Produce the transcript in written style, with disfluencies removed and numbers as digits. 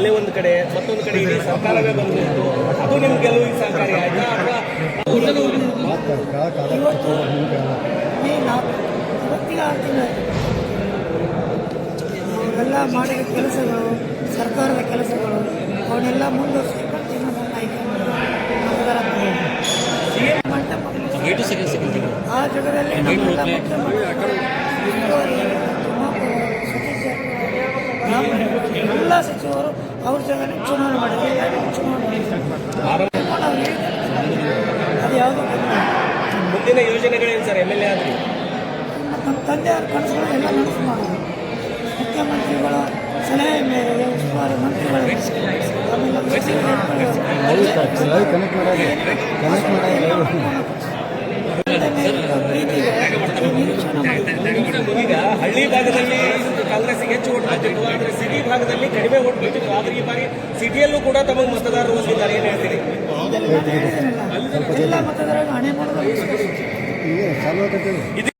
ಅಲೆ ಒಂದು ಕಡೆ, ಮತ್ತೊಂದು ಕಡೆ ಇಡೀ ಸರ್ಕಾರವೇ ಬಂದಿತ್ತು. ಅದು ನಿಮ್ಗೆ ಗೆಲುವಿಗೆ ಸಹಕಾರಿ ಆಯ್ತಾ ಅಥವಾ ಅವರೆಲ್ಲ ಮಾಡಿದ ಕೆಲಸಗಳು, ಸರ್ಕಾರದ ಕೆಲಸಗಳು ಅವನ್ನೆಲ್ಲ ಮುಂದುವರಿಸಿಕೊಂಡು ಆ ಜಗದಲ್ಲಿ ನಮ್ಮೆಲ್ಲ ಎಲ್ಲ ಸಚಿವರು ಅವ್ರ ಜಗನೇ ಚುನಾವಣೆ ಮಾಡಿದ್ದಾರೆ. ಅದು ಯಾವುದೋ ಮುಂದಿನ ಯೋಜನೆಗಳೇನು ಸರ್? MLA ಆದ್ರಿ ನಮ್ಮ ತಂದೆಯವ್ರ ಕನಸುಗಳು ಎಲ್ಲ ನನಸು ಮಾಡೋದು. ಮುಖ್ಯಮಂತ್ರಿಗಳ ಸಲಹೆ ಮೇರೆಗೆ ಉಸ್ತುವಾರಿ ಮಂತ್ರಿಗಳು ಈಗ ಹಳ್ಳಿ ಭಾಗದಲ್ಲಿ ಕಾಂಗ್ರೆಸ್ಗೆ ಹೆಚ್ಚು ಓಟ್ ಬಿಟ್ಟಿತ್ತು, ಆದರೆ ಸಿಟಿ ಭಾಗದಲ್ಲಿ ಕಡಿಮೆ ಓಟ್ ಬಿಟ್ಟಿತ್ತು. ಆದರೆ ಈ ಬಾರಿ ಸಿಟಿಯಲ್ಲೂ ಕೂಡ ತಮಗೆ ಮತದಾರರು ಹೊಂದಿದ್ದಾರೆ. ಏನು ಹೇಳ್ತೀರಿ? ಎಲ್ಲ ಮತದಾರರು ಹಣೆ ಮಾಡೋದು